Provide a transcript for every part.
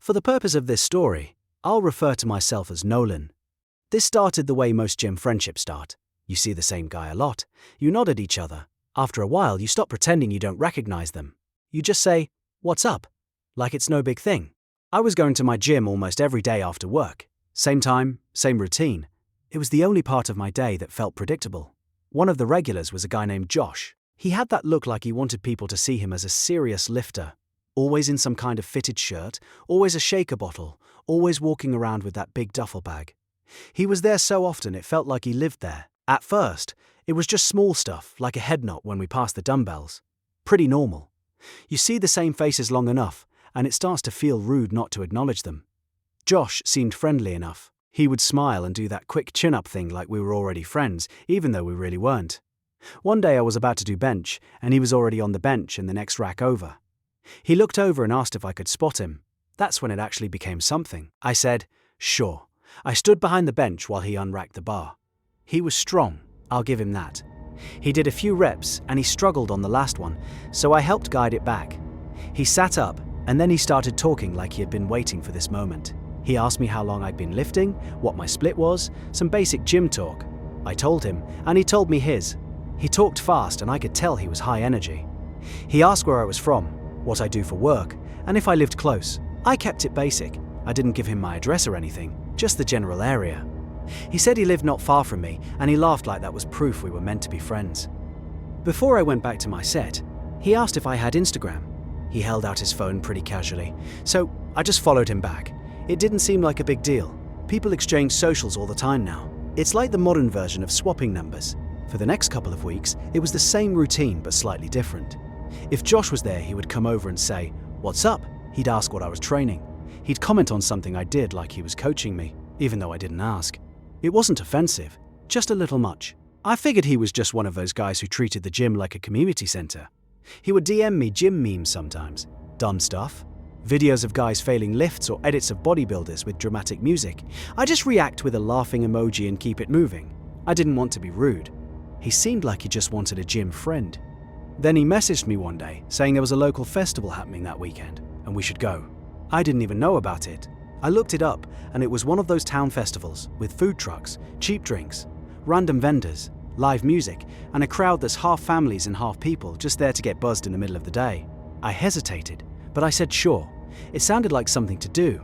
For the purpose of this story, I'll refer to myself as Nolan. This started the way most gym friendships start. You see the same guy a lot, you nod at each other. After a while, you stop pretending you don't recognize them. You just say, "What's up?" like it's no big thing. I was going to my gym almost every day after work. Same time, same routine. It was the only part of my day that felt predictable. One of the regulars was a guy named Josh. He had that look like he wanted people to see him as a serious lifter. Always in some kind of fitted shirt, always a shaker bottle, always walking around with that big duffel bag. He was there so often it felt like he lived there. At first, it was just small stuff, like a head nod when we passed the dumbbells. Pretty normal. You see the same faces long enough, and it starts to feel rude not to acknowledge them. Josh seemed friendly enough. He would smile and do that quick chin-up thing like we were already friends, even though we really weren't. One day I was about to do bench, and he was already on the bench in the next rack over. He looked over and asked if I could spot him. That's when it actually became something. I said, "Sure." I stood behind the bench while he unracked the bar. He was strong, I'll give him that. He did a few reps and he struggled on the last one, so I helped guide it back. He sat up and then he started talking like he had been waiting for this moment. He asked me how long I'd been lifting, what my split was, some basic gym talk. I told him, and he told me his. He talked fast and I could tell he was high energy. He asked where I was from, what I do for work, and if I lived close. I kept it basic. I didn't give him my address or anything, just the general area. He said he lived not far from me, and he laughed like that was proof we were meant to be friends. Before I went back to my set, he asked if I had Instagram. He held out his phone pretty casually, so I just followed him back. It didn't seem like a big deal. People exchange socials all the time now. It's like the modern version of swapping numbers. For the next couple of weeks, it was the same routine but slightly different. If Josh was there, he would come over and say, "What's up?" He'd ask what I was training. He'd comment on something I did like he was coaching me, even though I didn't ask. It wasn't offensive, just a little much. I figured he was just one of those guys who treated the gym like a community center. He would DM me gym memes sometimes. Dumb stuff. Videos of guys failing lifts or edits of bodybuilders with dramatic music. I just react with a laughing emoji and keep it moving. I didn't want to be rude. He seemed like he just wanted a gym friend. Then he messaged me one day saying there was a local festival happening that weekend and we should go. I didn't even know about it. I looked it up and it was one of those town festivals with food trucks, cheap drinks, random vendors, live music, and a crowd that's half families and half people just there to get buzzed in the middle of the day. I hesitated, but I said sure. It sounded like something to do.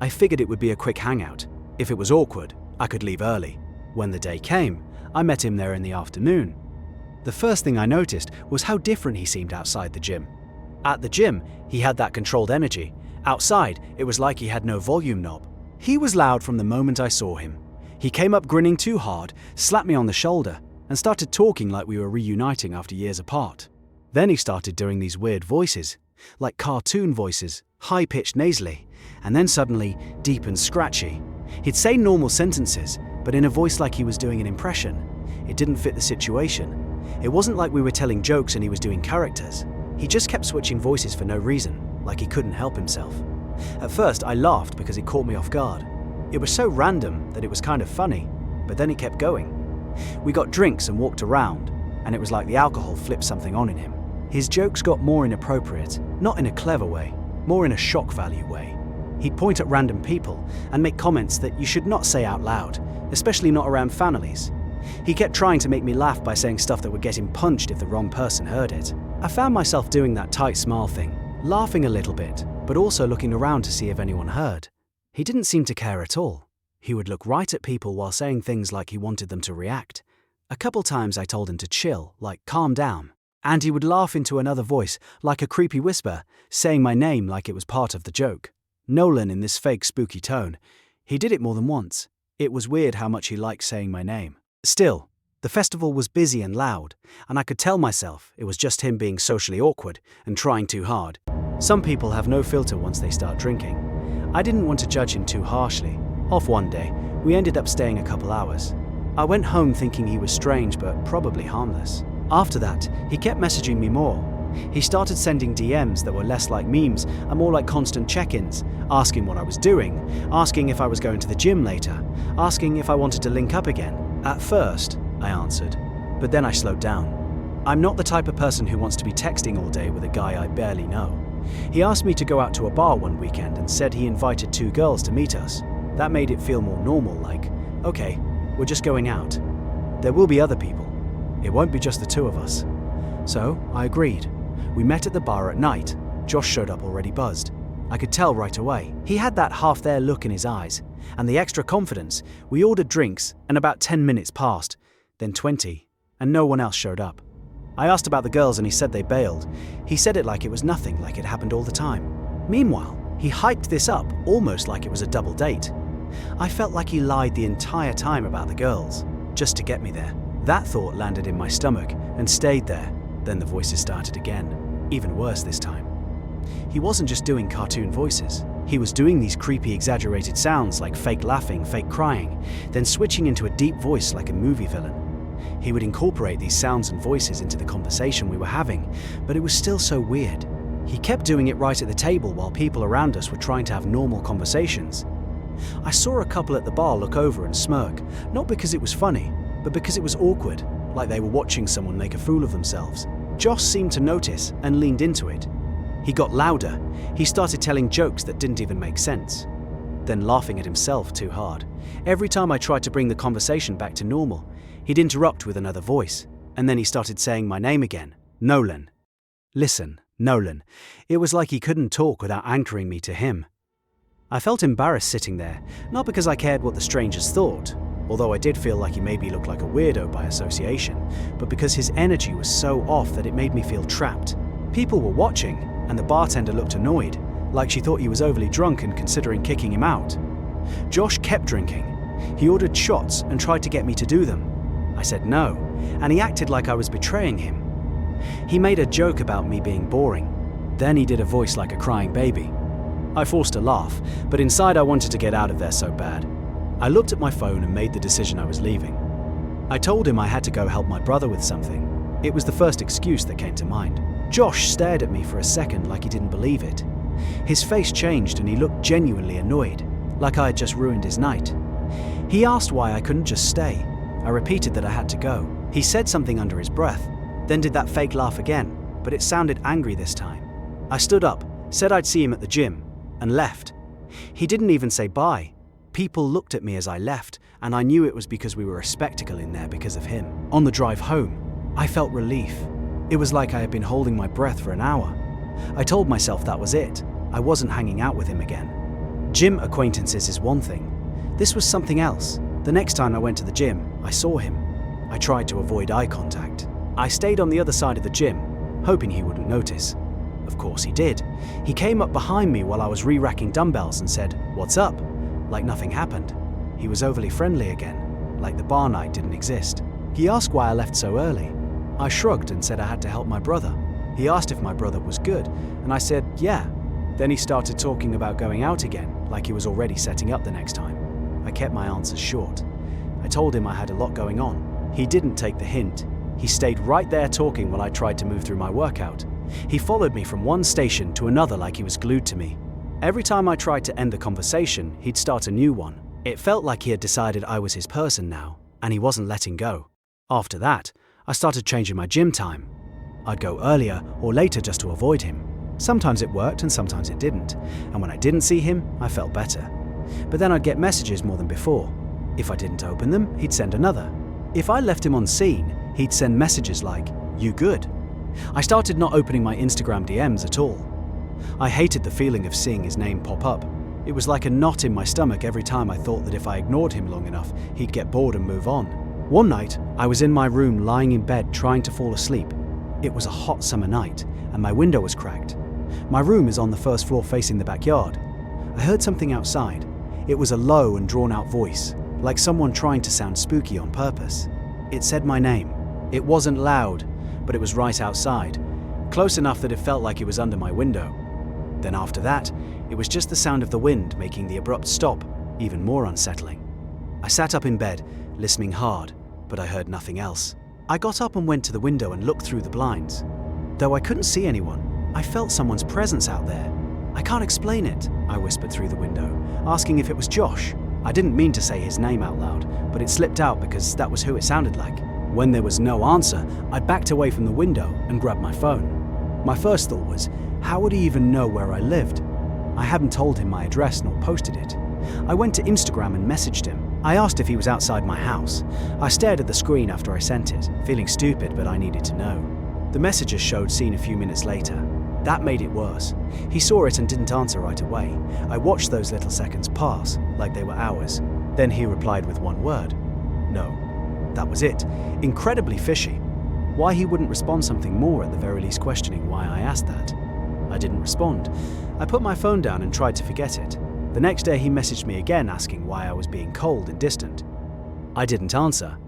I figured it would be a quick hangout. If it was awkward, I could leave early. When the day came, I met him there in the afternoon. The first thing I noticed was how different he seemed outside the gym. At the gym, he had that controlled energy. Outside, it was like he had no volume knob. He was loud from the moment I saw him. He came up grinning too hard, slapped me on the shoulder, and started talking like we were reuniting after years apart. Then he started doing these weird voices, like cartoon voices, high-pitched nasally, and then suddenly deep and scratchy. He'd say normal sentences, but in a voice like he was doing an impression. It didn't fit the situation. It wasn't like we were telling jokes and he was doing characters. He just kept switching voices for no reason, like he couldn't help himself. At first, I laughed because it caught me off guard. It was so random that it was kind of funny, but then he kept going. We got drinks and walked around, and it was like the alcohol flipped something on in him. His jokes got more inappropriate, not in a clever way, more in a shock value way. He'd point at random people and make comments that you should not say out loud, especially not around families. He kept trying to make me laugh by saying stuff that would get him punched if the wrong person heard it. I found myself doing that tight smile thing, laughing a little bit, but also looking around to see if anyone heard. He didn't seem to care at all. He would look right at people while saying things like he wanted them to react. A couple times I told him to chill, like calm down. And he would laugh into another voice, like a creepy whisper, saying my name like it was part of the joke. Nolan in this fake spooky tone. He did it more than once. It was weird how much he liked saying my name. Still, the festival was busy and loud, and I could tell myself it was just him being socially awkward and trying too hard. Some people have no filter once they start drinking. I didn't want to judge him too harshly. Off one day, we ended up staying a couple hours. I went home thinking he was strange but probably harmless. After that, he kept messaging me more. He started sending DMs that were less like memes and more like constant check-ins, asking what I was doing, asking if I was going to the gym later, asking if I wanted to link up again. At first, I answered, but then I slowed down. I'm not the type of person who wants to be texting all day with a guy I barely know. He asked me to go out to a bar one weekend and said he invited 2 girls to meet us. That made it feel more normal, like, okay, we're just going out. There will be other people. It won't be just the 2 of us. So, I agreed. We met at the bar at night. Josh showed up already buzzed. I could tell right away. He had that half-there look in his eyes, and the extra confidence. We ordered drinks, and about 10 minutes passed, then 20, and no one else showed up. I asked about the girls and he said they bailed. He said it like it was nothing, like it happened all the time. Meanwhile, he hyped this up almost like it was a double date. I felt like he lied the entire time about the girls, just to get me there. That thought landed in my stomach and stayed there. Then the voices started again, even worse this time. He wasn't just doing cartoon voices. He was doing these creepy, exaggerated sounds like fake laughing, fake crying, then switching into a deep voice like a movie villain. He would incorporate these sounds and voices into the conversation we were having, but it was still so weird. He kept doing it right at the table while people around us were trying to have normal conversations. I saw a couple at the bar look over and smirk, not because it was funny, but because it was awkward, like they were watching someone make a fool of themselves. Josh seemed to notice and leaned into it. He got louder. He started telling jokes that didn't even make sense, then laughing at himself too hard. Every time I tried to bring the conversation back to normal, he'd interrupt with another voice, and then he started saying my name again, Nolan. Listen, Nolan. It was like he couldn't talk without anchoring me to him. I felt embarrassed sitting there, not because I cared what the strangers thought, although I did feel like he made me look like a weirdo by association, but because his energy was so off that it made me feel trapped. People were watching, and the bartender looked annoyed, like she thought he was overly drunk and considering kicking him out. Josh kept drinking. He ordered shots and tried to get me to do them. I said no, and he acted like I was betraying him. He made a joke about me being boring. Then he did a voice like a crying baby. I forced a laugh, but inside I wanted to get out of there so bad. I looked at my phone and made the decision I was leaving. I told him I had to go help my brother with something. It was the first excuse that came to mind. Josh stared at me for a second like he didn't believe it. His face changed and he looked genuinely annoyed, like I had just ruined his night. He asked why I couldn't just stay. I repeated that I had to go. He said something under his breath, then did that fake laugh again, but it sounded angry this time. I stood up, said I'd see him at the gym, and left. He didn't even say bye. People looked at me as I left, and I knew it was because we were a spectacle in there because of him. On the drive home, I felt relief. It was like I had been holding my breath for an hour. I told myself that was it. I wasn't hanging out with him again. Gym acquaintances is one thing. This was something else. The next time I went to the gym, I saw him. I tried to avoid eye contact. I stayed on the other side of the gym, hoping he wouldn't notice. Of course he did. He came up behind me while I was re-racking dumbbells and said, "What's up?" Like nothing happened. He was overly friendly again, like the bar night didn't exist. He asked why I left so early. I shrugged and said I had to help my brother. He asked if my brother was good, and I said, yeah. Then he started talking about going out again, like he was already setting up the next time. I kept my answers short. I told him I had a lot going on. He didn't take the hint. He stayed right there talking while I tried to move through my workout. He followed me from one station to another like he was glued to me. Every time I tried to end the conversation, he'd start a new one. It felt like he had decided I was his person now, and he wasn't letting go. After that, I started changing my gym time. I'd go earlier or later just to avoid him. Sometimes it worked and sometimes it didn't, and when I didn't see him, I felt better. But then I'd get messages more than before. If I didn't open them, he'd send another. If I left him unseen, he'd send messages like, "You good?" I started not opening my Instagram DMs at all. I hated the feeling of seeing his name pop up. It was like a knot in my stomach every time I thought that if I ignored him long enough, he'd get bored and move on. One night, I was in my room lying in bed trying to fall asleep. It was a hot summer night, and my window was cracked. My room is on the first floor facing the backyard. I heard something outside. It was a low and drawn-out voice, like someone trying to sound spooky on purpose. It said my name. It wasn't loud, but it was right outside, close enough that it felt like it was under my window. Then after that, it was just the sound of the wind making the abrupt stop even more unsettling. I sat up in bed, listening hard, but I heard nothing else. I got up and went to the window and looked through the blinds. Though I couldn't see anyone, I felt someone's presence out there. "I can't explain it," I whispered through the window, asking if it was Josh. I didn't mean to say his name out loud, but it slipped out because that was who it sounded like. When there was no answer, I backed away from the window and grabbed my phone. My first thought was, How would he even know where I lived? I hadn't told him my address nor posted it. I went to Instagram and messaged him. I asked if he was outside my house. I stared at the screen after I sent it, feeling stupid, but I needed to know. The messages showed seen a few minutes later. That made it worse. He saw it and didn't answer right away. I watched those little seconds pass, like they were hours. Then he replied with one word. No. That was it. Incredibly fishy. Why he wouldn't respond something more, at the very least questioning why I asked that. I didn't respond. I put my phone down and tried to forget it. The next day he messaged me again asking why I was being cold and distant. I didn't answer.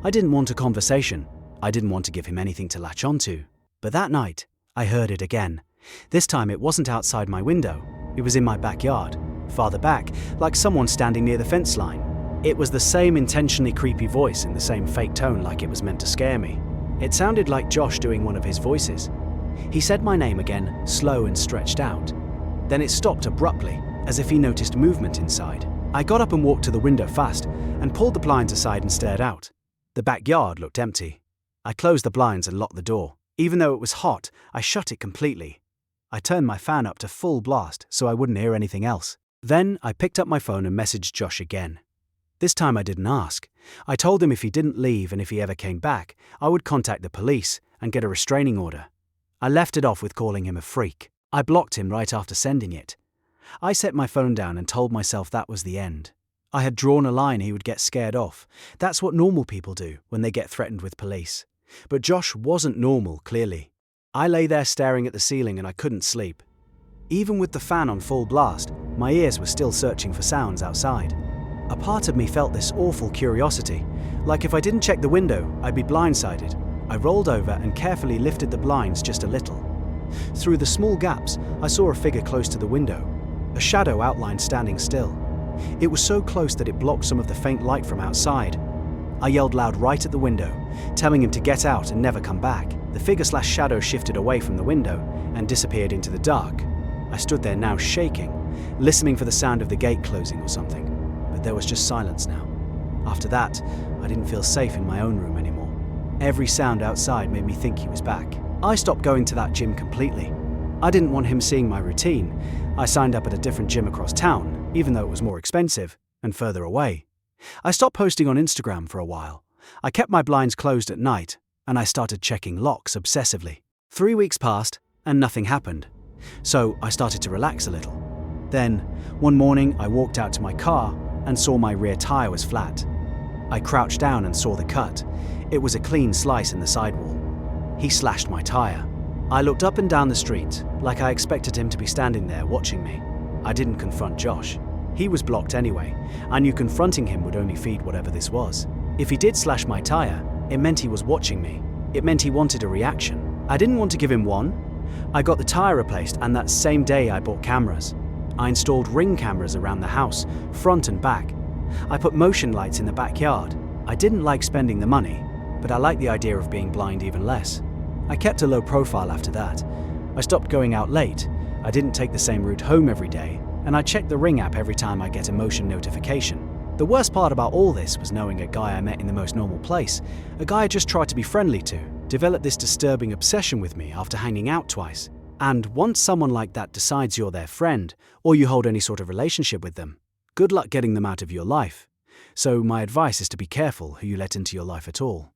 I didn't want a conversation. I didn't want to give him anything to latch onto. But that night, I heard it again. This time it wasn't outside my window. It was in my backyard, farther back, like someone standing near the fence line. It was the same intentionally creepy voice in the same fake tone, like it was meant to scare me. It sounded like Josh doing one of his voices. He said my name again, slow and stretched out. Then it stopped abruptly, as if he noticed movement inside. I got up and walked to the window fast, and pulled the blinds aside and stared out. The backyard looked empty. I closed the blinds and locked the door. Even though it was hot, I shut it completely. I turned my fan up to full blast so I wouldn't hear anything else. Then I picked up my phone and messaged Josh again. This time I didn't ask. I told him if he didn't leave and if he ever came back, I would contact the police and get a restraining order. I left it off with calling him a freak. I blocked him right after sending it. I set my phone down and told myself that was the end. I had drawn a line he would get scared off. That's what normal people do when they get threatened with police. But Josh wasn't normal, clearly. I lay there staring at the ceiling and I couldn't sleep. Even with the fan on full blast, my ears were still searching for sounds outside. A part of me felt this awful curiosity, like if I didn't check the window, I'd be blindsided. I rolled over and carefully lifted the blinds just a little. Through the small gaps, I saw a figure close to the window, a shadow outline standing still. It was so close that it blocked some of the faint light from outside. I yelled loud right at the window, telling him to get out and never come back. The figure/shadow shifted away from the window and disappeared into the dark. I stood there now shaking, listening for the sound of the gate closing or something, but there was just silence now. After that, I didn't feel safe in my own room anymore. Every sound outside made me think he was back. I stopped going to that gym completely. I didn't want him seeing my routine. I signed up at a different gym across town, even though it was more expensive and further away. I stopped posting on Instagram for a while. I kept my blinds closed at night, and I started checking locks obsessively. 3 weeks passed, and nothing happened. So I started to relax a little. Then, one morning, I walked out to my car and saw my rear tire was flat. I crouched down and saw the cut. It was a clean slice in the sidewall. He slashed my tire. I looked up and down the street, like I expected him to be standing there watching me. I didn't confront Josh. He was blocked anyway. I knew confronting him would only feed whatever this was. If he did slash my tire, it meant he was watching me. It meant he wanted a reaction. I didn't want to give him one. I got the tire replaced, and that same day I bought cameras. I installed Ring cameras around the house, front and back. I put motion lights in the backyard. I didn't like spending the money, but I liked the idea of being blind even less. I kept a low profile after that. I stopped going out late. I didn't take the same route home every day, and I checked the Ring app every time I get a motion notification. The worst part about all this was knowing a guy I met in the most normal place, a guy I just tried to be friendly to, developed this disturbing obsession with me after hanging out twice. And once someone like that decides you're their friend, or you hold any sort of relationship with them, good luck getting them out of your life. So my advice is to be careful who you let into your life at all.